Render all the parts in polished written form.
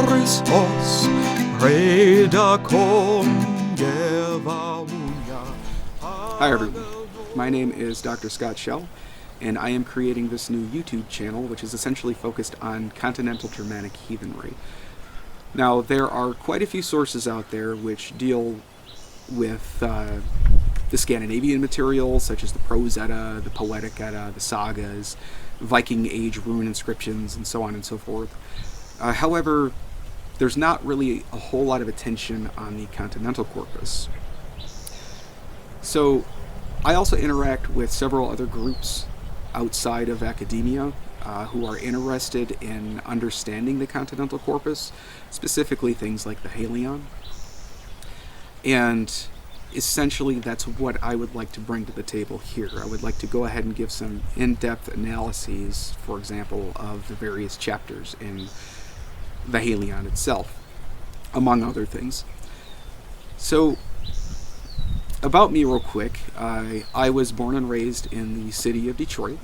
Christos, Reda Hi everyone, my name is Dr. Scott Schell, and I am creating this new YouTube channel which is essentially focused on Continental Germanic Heathenry. Now, there are quite a few sources out there which deal with the Scandinavian materials, such as the Prose Edda, the Poetic Edda, the sagas, Viking Age rune inscriptions, and so on and so forth. However, there's not really a whole lot of attention on the continental corpus. So, I also interact with several other groups outside of academia who are interested in understanding the continental corpus, specifically things like the Helion. And essentially that's what I would like to bring to the table here. I would like to go ahead and give some in-depth analyses, for example, of the various chapters in the Helion itself, among other things. So, about me real quick, I was born and raised in the city of Detroit.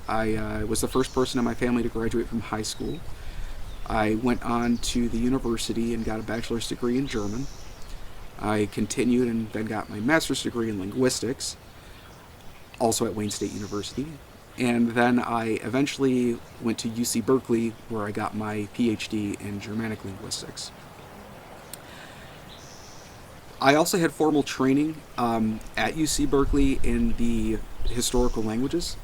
I was the first person in my family to graduate from high school. I went on to the university and got a bachelor's degree in German. I continued and then got my master's degree in linguistics, also at Wayne State University. And then I eventually went to UC Berkeley, where I got my PhD in Germanic linguistics. I also had formal training at UC Berkeley in the historical languages.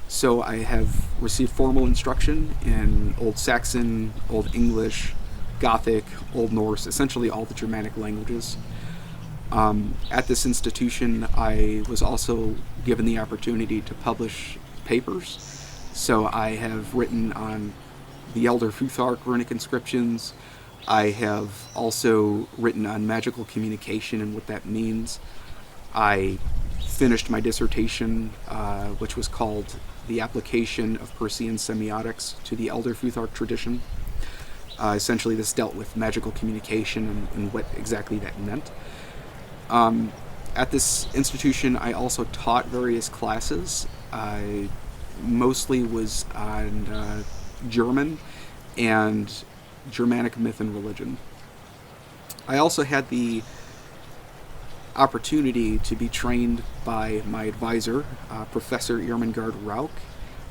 So I have received formal instruction in Old Saxon, Old English, Gothic, Old Norse, essentially all the Germanic languages. At this institution, I was also given the opportunity to publish papers. So I have written on the Elder Futhark runic inscriptions. I have also written on magical communication and what that means. I finished my dissertation, which was called The Application of Persian Semiotics to the Elder Futhark Tradition. Essentially, this dealt with magical communication and what exactly that meant. At this institution, I also taught various classes. I mostly was on German and Germanic myth and religion. I also had the opportunity to be trained by my advisor, Professor Irmingard Rauch.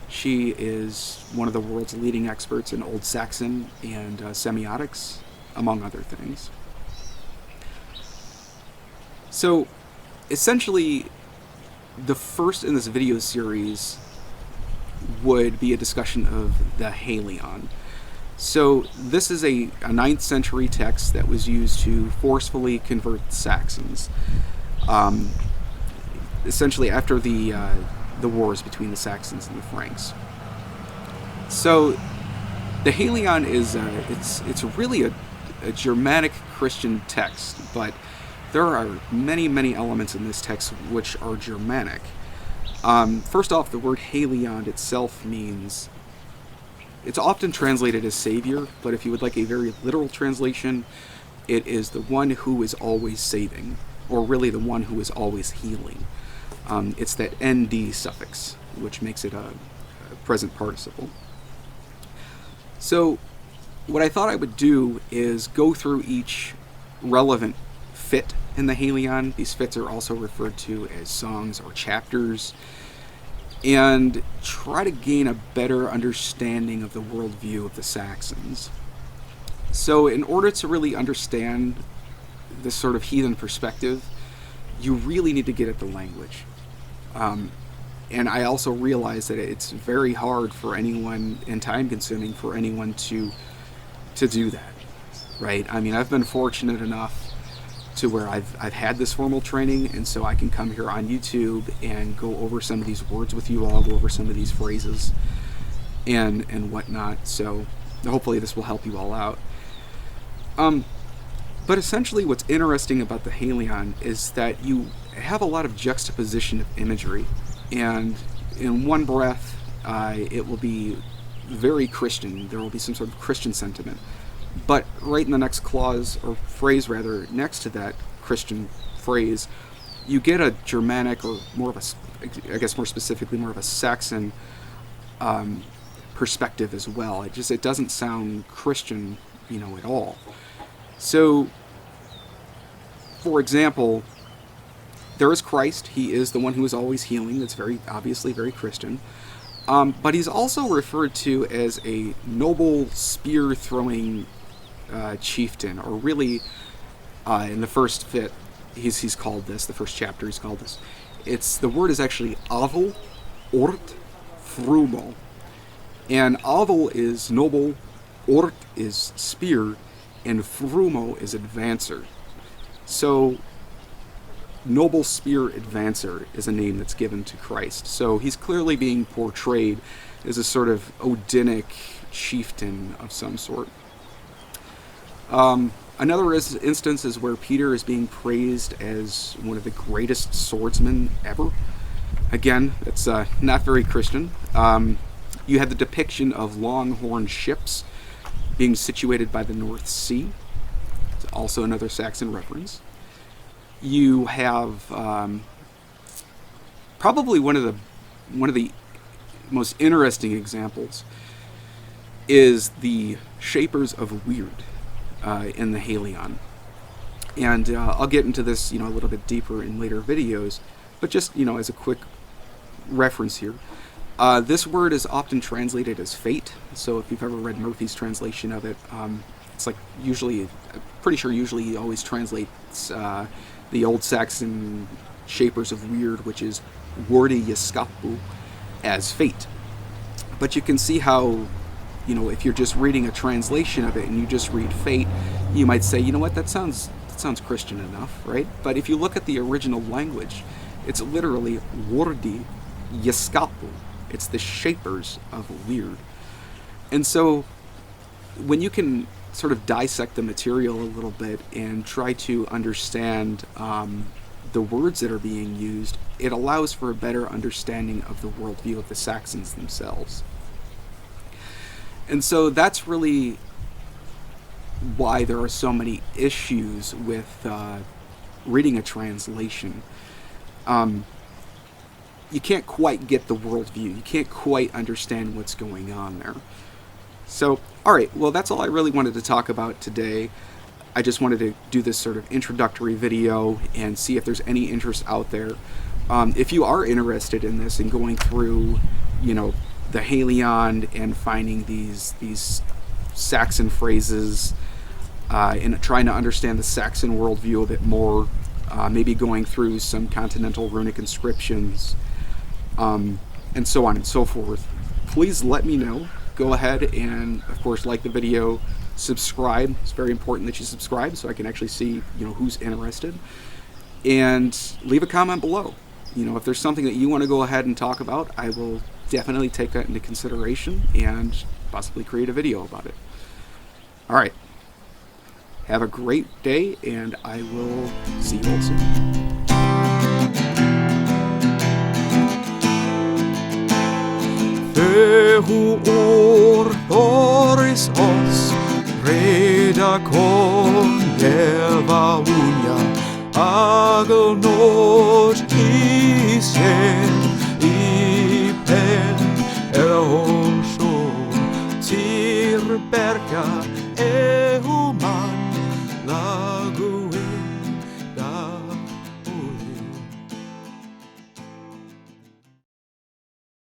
She is one of the world's leading experts in Old Saxon and semiotics, among other things. So, essentially, the first in this video series would be a discussion of the Helion. So, this is a 9th century text that was used to forcefully convert Saxons. Essentially, after the wars between the Saxons and the Franks. So, the Helion is it's really a Germanic Christian text, but there are many, many elements in this text which are Germanic. First off, the word Helion itself means, it's often translated as Savior, but if you would like a very literal translation, it is the one who is always saving, or really the one who is always healing. It's that nd suffix, which makes it a present participle. So, what I thought I would do is go through each relevant fit in the Helion. These fits are also referred to as songs or chapters, and try to gain a better understanding of the worldview of the Saxons. So in order to really understand this sort of heathen perspective, you really need to get at the language. And I also realize that it's very hard for anyone, and time-consuming for anyone to do that, right? I mean, I've been fortunate enough to where I've had this formal training, and so I can come here on YouTube and go over some of these words with you all, go over some of these phrases and whatnot. So hopefully this will help you all out. But essentially what's interesting about the Helion is that you have a lot of juxtaposition of imagery, and in one breath it will be very Christian. There will be some sort of Christian sentiment. But right in the next clause, or phrase rather, next to that Christian phrase, you get a Germanic, or more of a, I guess more specifically, more of a Saxon perspective as well. It doesn't sound Christian, at all. So, for example, there is Christ. He is the one who is always healing. That's very obviously very Christian. But he's also referred to as a noble spear-throwing chieftain, or really, in the first fit, he's called this. The first chapter, he's called this. The word is actually avel, ort, frumo, and avel is noble, ort is spear, and frumo is advancer. So, noble spear advancer is a name that's given to Christ. So he's clearly being portrayed as a sort of Odinic chieftain of some sort. Another instance is where Peter is being praised as one of the greatest swordsmen ever. Again, it's not very Christian. You have the depiction of long-horned ships being situated by the North Sea. It's also another Saxon reference. You have probably one of the most interesting examples is the Shapers of Weird in the Halion, and I'll get into this a little bit deeper in later videos, but just as a quick reference here, this word is often translated as fate. So if you've ever read Murphy's translation of it, it's like usually he always translates the Old Saxon Shapers of Weird, which is Wordi Yaskapu, as fate. But you can see how, if you're just reading a translation of it and you just read fate, you might say, what, that sounds Christian enough, right? But if you look at the original language, it's literally Wordi Yaskapu. It's the Shapers of Weird. And so when you can sort of dissect the material a little bit and try to understand the words that are being used, it allows for a better understanding of the worldview of the Saxons themselves. And so that's really why there are so many issues with reading a translation. You can't quite get the worldview. You can't quite understand what's going on there. So, alright, well, that's all I really wanted to talk about today. I just wanted to do this sort of introductory video and see if there's any interest out there. If you are interested in this and going through, the Halion and finding these Saxon phrases and trying to understand the Saxon worldview a bit more, maybe going through some Continental runic inscriptions, and so on and so forth, please let me know. Go ahead and, of course, like the video, subscribe. It's very important that you subscribe so I can actually see, who's interested. And leave a comment below. If there's something that you want to go ahead and talk about, I will definitely take that into consideration and possibly create a video about it. All right. Have a great day, and I will see you all soon. Hu orthoris os, reda coneva unia, agel not isen, ipen, erosho, tir berga,